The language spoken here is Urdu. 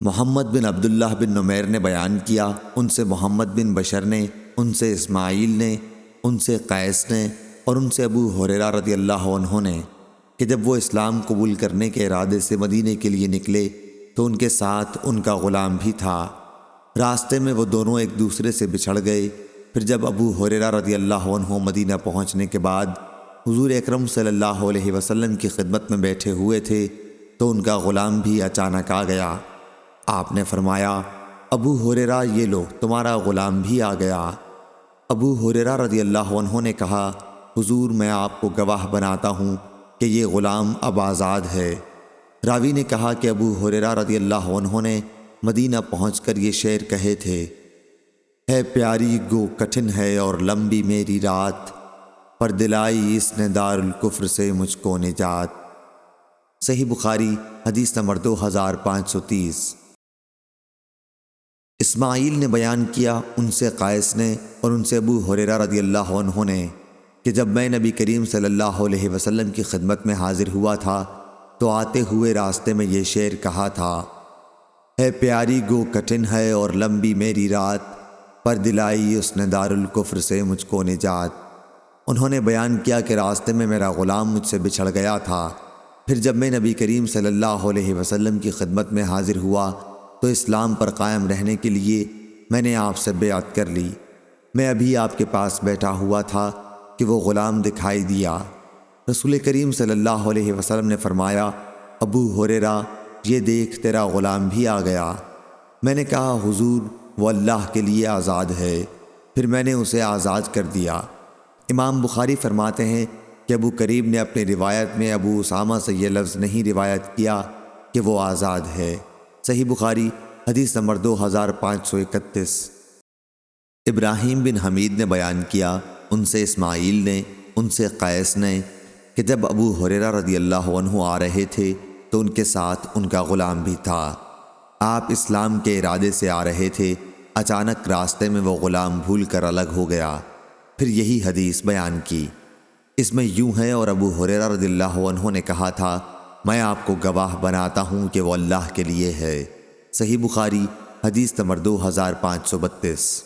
محمد بن عبداللہ بن نمیر نے بیان کیا، ان سے محمد بن بشر نے، ان سے اسماعیل نے، ان سے قیس نے اور ان سے ابو ہریرہ رضی اللہ عنہ نے کہ جب وہ اسلام قبول کرنے کے ارادے سے مدینے کے لیے نکلے تو ان کے ساتھ ان کا غلام بھی تھا۔ راستے میں وہ دونوں ایک دوسرے سے بچھڑ گئے۔ پھر جب ابو ہریرہ رضی اللہ عنہ مدینہ پہنچنے کے بعد حضور اکرم صلی اللہ علیہ وسلم کی خدمت میں بیٹھے ہوئے تھے تو ان کا غلام بھی اچانک آ گیا۔ آپ نے فرمایا، ابو ہریرہ یہ لو تمہارا غلام بھی آ گیا۔ ابو ہریرہ رضی اللہ عنہ نے کہا، حضور میں آپ کو گواہ بناتا ہوں کہ یہ غلام اب آزاد ہے۔ راوی نے کہا کہ ابو ہریرہ رضی اللہ عنہ نے مدینہ پہنچ کر یہ شعر کہے تھے، ہے پیاری گو کٹھن ہے اور لمبی میری رات، پر دلائی اس نے دار الکفر سے مجھ کو نجات۔ صحیح بخاری حدیث نمبر 2530۔ اسماعیل نے بیان کیا، ان سے قیس نے اور ان سے ابو ہریرہ رضی اللہ عنہ نے کہ جب میں نبی کریم صلی اللہ علیہ وسلم کی خدمت میں حاضر ہوا تھا تو آتے ہوئے راستے میں یہ شعر کہا تھا، ہے پیاری گو کٹھن ہے اور لمبی میری رات، پر دلائی اس نے دار الکفر سے مجھ کو نجات۔ انہوں نے بیان کیا کہ راستے میں میرا غلام مجھ سے بچھڑ گیا تھا۔ پھر جب میں نبی کریم صلی اللہ علیہ وسلم کی خدمت میں حاضر ہوا تو اسلام پر قائم رہنے کے لیے میں نے آپ سے بیعت کر لی۔ میں ابھی آپ کے پاس بیٹھا ہوا تھا کہ وہ غلام دکھائی دیا۔ رسول کریم صلی اللہ علیہ وسلم نے فرمایا، ابو ہریرہ یہ دیکھ تیرا غلام بھی آ گیا۔ میں نے کہا، حضور وہ اللہ کے لیے آزاد ہے۔ پھر میں نے اسے آزاد کر دیا۔ امام بخاری فرماتے ہیں کہ ابو کریم نے اپنی روایت میں ابو اسامہ سے یہ لفظ نہیں روایت کیا کہ وہ آزاد ہے۔ صحیح بخاری حدیث نمبر 2531۔ ابراہیم بن حمید نے بیان کیا، ان سے اسماعیل نے، ان سے قیس نے کہ جب ابو ہریرہ رضی اللہ عنہ آ رہے تھے تو ان کے ساتھ ان کا غلام بھی تھا۔ آپ اسلام کے ارادے سے آ رہے تھے، اچانک راستے میں وہ غلام بھول کر الگ ہو گیا۔ پھر یہی حدیث بیان کی۔ اس میں یوں ہے، اور ابو ہریرہ رضی اللہ عنہ نے کہا تھا، میں آپ کو گواہ بناتا ہوں کہ وہ اللہ کے لیے ہے۔ صحیح بخاری حدیث نمبر 2532۔